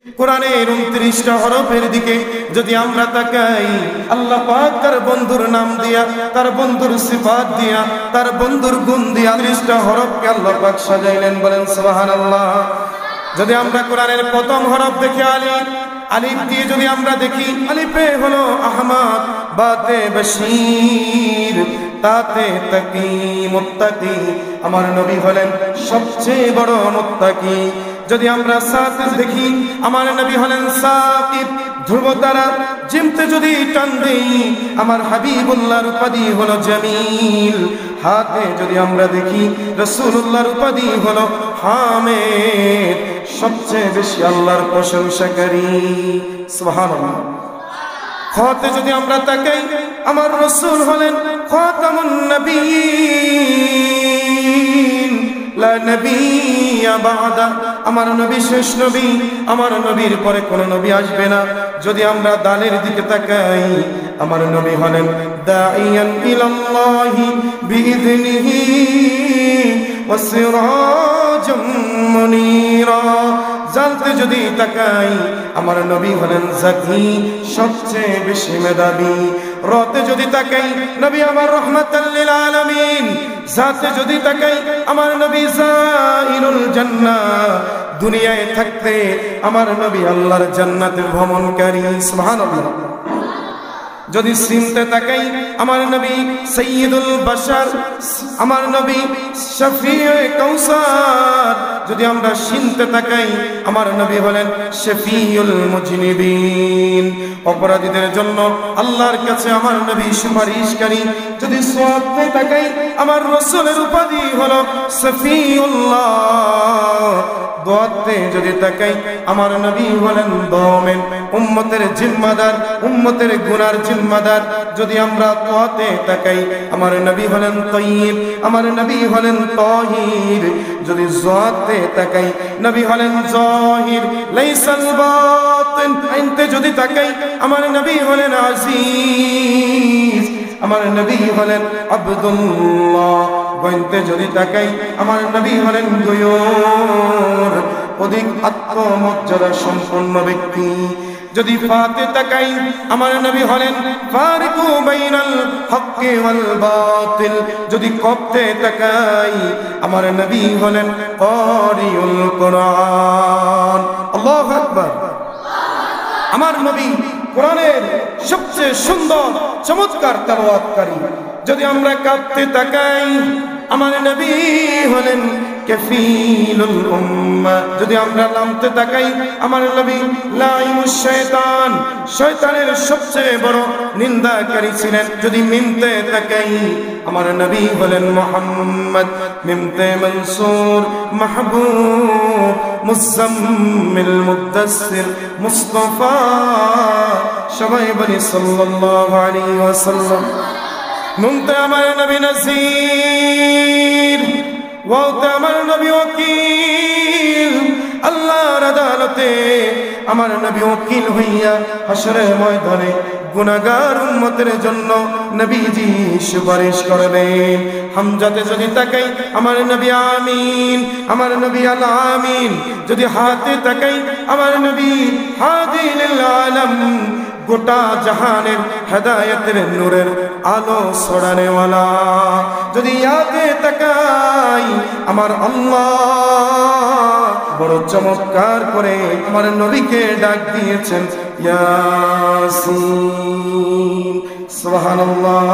কোরআনের 29টা হরফের দিকে যদি আমরা তাকাই, আল্লাহ পাক তার বন্ধুর নাম দিয়া, তার বন্ধুর সিফাত দিয়া, তার বন্ধুর গুণ দিয়া 30টা হরফকে আল্লাহ পাক সাজাইলেন। বলেন সুবহানাল্লাহ। যদি আমরা কোরআনের প্রথম হরফ দেখি আলিফ, আলিফ দিয়ে যদি আমরা দেখি, আলিফে হলো আহমদ, বাতে বশীর, তাতে তাকি মুত্তাকি। আমার নবী হলেন সবচেয়ে বড় মুত্তাকি। যদি আমরা সাথে দেখি, আমার নবী হলেন সাকিব, ধ্রুব তারা। জিমতে যদি টান দেই, আমার হাবিবুল্লাহর উপাধি হলো জামিল। হাতে যদি আমরা দেখি, রাসূলুল্লাহর উপাধি হলো হামিদ, সবচেয়ে বেশি আল্লাহর প্রশংসাকারী। সুবহানাল্লাহ। খতে যদি আমরা তাকাই, আমার রাসূল হলেন খাতামুন নবিয়্যিন, লা নবিয়্যা বা'দা। আমার নবী শেষ নবী, আমার নবীর পরে কোন নবী আসবে না। যদি আমরা দালের দিকে তাকাই, আমার নবী হলেন দাঈয়ান ইলাল্লাহি বিইذনিহি ওয়া সিরাজাম মুনীরা। জালতে যদি তাকাই, আমার নবী হলেন জাকি, সবচেয়ে বেশি মেধাবী। রতে যদি তাকাই, নবী আমার রাহমাতাল লিল আলামিন। জাতে যদি তাকাই, আমার নবী জাইরুল জান্নাহ। দুনিয়ায় থাকতে আমার নবী আল্লাহর জান্নাতের ভ্রমণকারী। সুবহানাল্লাহ। যদি সিনতে তাকাই, আমার নবী সাইয়্যিদুল বাশার, আমার নবী শফিয়ে কাউসার। যদি আমরা শিনতে তাকাই, আমার নবী হলেন শফিউল মুজনিবিন, অপরাধীদের জন্য আল্লাহর কাছে আমার নবী সুপারিশকারী। যদি সোয়াতে তাকাই, আমার রাসূলের উপাধি হলো শফিউল্লাহ। দোয়াতে যদি তাকাই, আমার নবী হলেন দমেন, উম্মতের জিম্মাদার, উম্মতের গুনার জিম্মাদার। যদি আমরা তোয়াতে তাকাই, আমার নবী হলেন তাইয়্যিব, আমার নবী হলেন তাহির। যদি জাতে তাকাই, নবী হলেন জাহির, লাইসাল বাতিন। আইনতে যদি তাকাই, আমার নবী হলেন আজিজ, আমার নবী হলেন আব্দুল্লাহ। গয়ন্তে যদি তাকাই, আমার নবী হলেন গয়ুর, অধিক আত্মমর্যাদা সম্পন্ন ব্যক্তি। যদি ফাতে তাকাই, আমার নবী হলেন ফারিকু বাইনাল হক্কি ওয়াল বাতিল। যদি কফতে তাকাই, আমার নবী হলেন কারিউল কোরআন। আল্লাহু আকবার। আমার নবী কোরআনের সবচেয়ে সুন্দর চমৎকার তেলাওয়াতকারী। যদি আমরা কাফতে তাকাই, আমার নবী হলেন কাফিলুল উম্মাহ। যদি আমরা লামতে তাকাই, আমার নবী লাইমুশ শয়তান, শয়তানের সবচেয়ে বড় নিন্দাকারী ছিলেন। যদি মিমতে তাকাই, আমার নবী হলেন মুহাম্মদ, মিমতে মনসুর, মাহবুব, মুজাম্মিল, মুদাসসির, মুস্তাফা। সবাই বলি সাল্লাল্লাহু আলাইহি ওয়াসাল্লাম। নুনতে আমার নবী নাযীর, ওয়াতে আমার নবী ওয়াকিল। আল্লাহর আদালতে আমার নবী ওয়াকিল হইয়া হাসরের ময়দানে গুনাহগার উম্মতের জন্য নবীজি সুপারিশ করবেন। হামজাতে যদি তাকাই, আমার নবী আমিন, আমার নবী আল আমিন। যদি হাতে তাকাই, আমার নবী হাদিল আলম, গোটা জাহানের হেদায়েতের নূরের আলো ছড়ানেওয়ালা। যদি ইয়াতে তাকাই, আমার আল্লাহ বড় চমৎকার করে আমার নবীকে ডাক দিয়েছেন ইয়াসিন। সুবহানাল্লাহ।